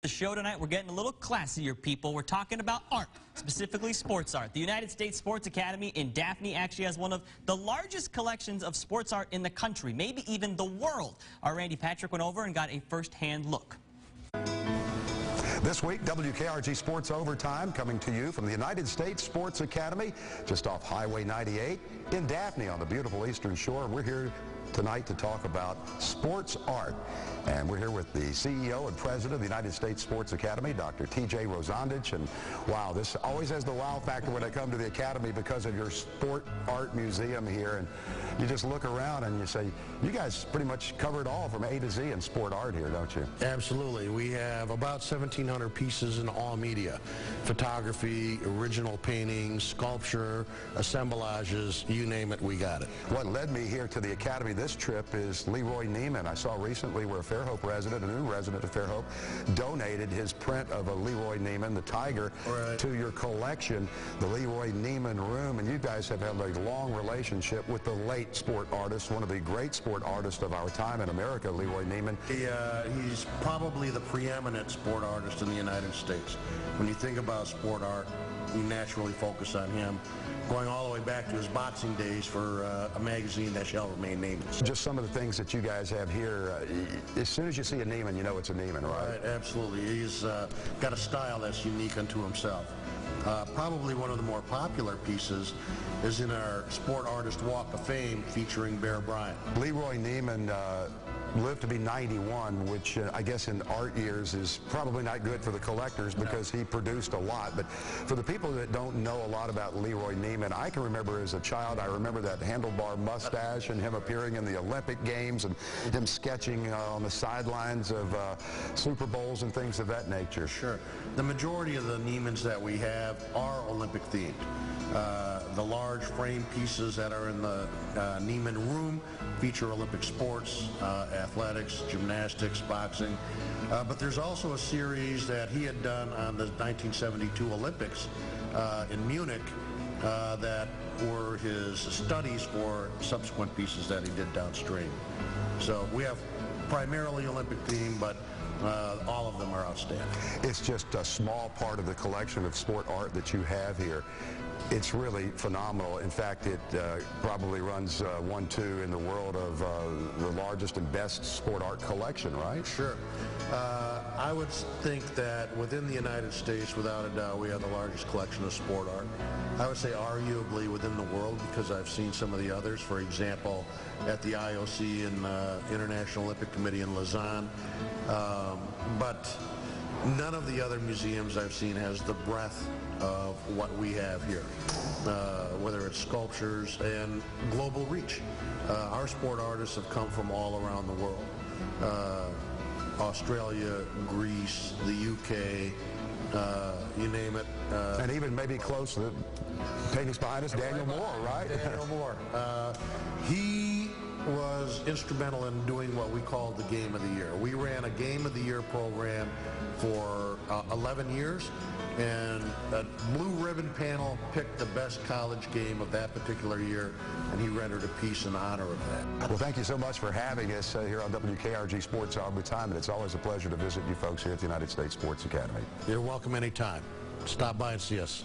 The show tonight, we're getting a little classier, people. We're talking about art, specifically sports art. The United States Sports Academy in Daphne actually has one of the largest collections of sports art in the country, maybe even the world. Our Randy Patrick went over and got a first-hand look. This week, WKRG Sports Overtime coming to you from the United States Sports Academy, just off Highway 98 in Daphne on the beautiful Eastern Shore. We're here tonight to talk about sports art. And we're here with the CEO and President of the United States Sports Academy, Dr. T.J. Rozandich. And wow, this always has the wow factor when I come to the Academy because of your sport art museum here. And you just look around and you say, you guys pretty much cover it all from A to Z in sport art here, don't you? Absolutely. We have about 1,700 pieces in all media. Photography, original paintings, sculpture, assemblages, you name it, we got it. What led me here to the Academy this trip is Leroy Neiman. I saw recently where a Fairhope resident, a new resident of Fairhope, donated his print of a Leroy Neiman, the Tiger, to your collection, the Leroy Neiman Room. And you guys have had a long relationship with the late sport artist, one of the great sport artists of our time in America, Leroy Neiman. He's probably the preeminent sport artist in the United States. When you think about sport art, you naturally focus on him, going all the way back to his boxing days for a magazine that shall remain nameless. Just some of the things that you guys have here, as soon as you see a Neiman, you know it's a Neiman, right? Right, absolutely. He's got a style that's unique unto himself. Probably one of the more popular pieces is in our Sport Artist Walk of Fame featuring Bear Bryant. Leroy Neiman lived to be 91, which I guess in art years is probably not good for the collectors because he produced a lot. But for the people that don't know a lot about Leroy Neiman, I can remember as a child, I remember that handlebar mustache and him appearing in the Olympic Games and him sketching on the sidelines of Super Bowls and things of that nature. Sure. The majority of the Neimans that we have are Olympic themed. The large frame pieces that are in the Neiman Room feature Olympic sports, athletics, gymnastics, boxing. But there's also a series that he had done on the 1972 Olympics in Munich that were his studies for subsequent pieces that he did downstream. So we have primarily Olympic theme, but all of them are outstanding. It's just a small part of the collection of sport art that you have here. It's really phenomenal. In fact, it probably runs 1-2 in the world of the largest and best sport art collection, right? Sure. I would think that within the United States, without a doubt, we have the largest collection of sport art. I would say arguably within the world because I've seen some of the others. For example, at the IOC and International Olympic Committee in Lausanne. But none of the other museums I've seen has the breadth of what we have here, whether it's sculptures and global reach. Our sport artists have come from all around the world. Australia, Greece, the UK, you name it. And even maybe close to the paintings behind us, Daniel Moore, right? Daniel Moore. He was instrumental in doing what we called the Game of the Year. We ran a Game of the Year program for 11 years, and a blue ribbon panel picked the best college game of that particular year, and he rendered a piece in honor of that. Well, thank you so much for having us here on WKRG Sports Overtime, and it's always a pleasure to visit you folks here at the United States Sports Academy. You're welcome anytime. Stop by and see us.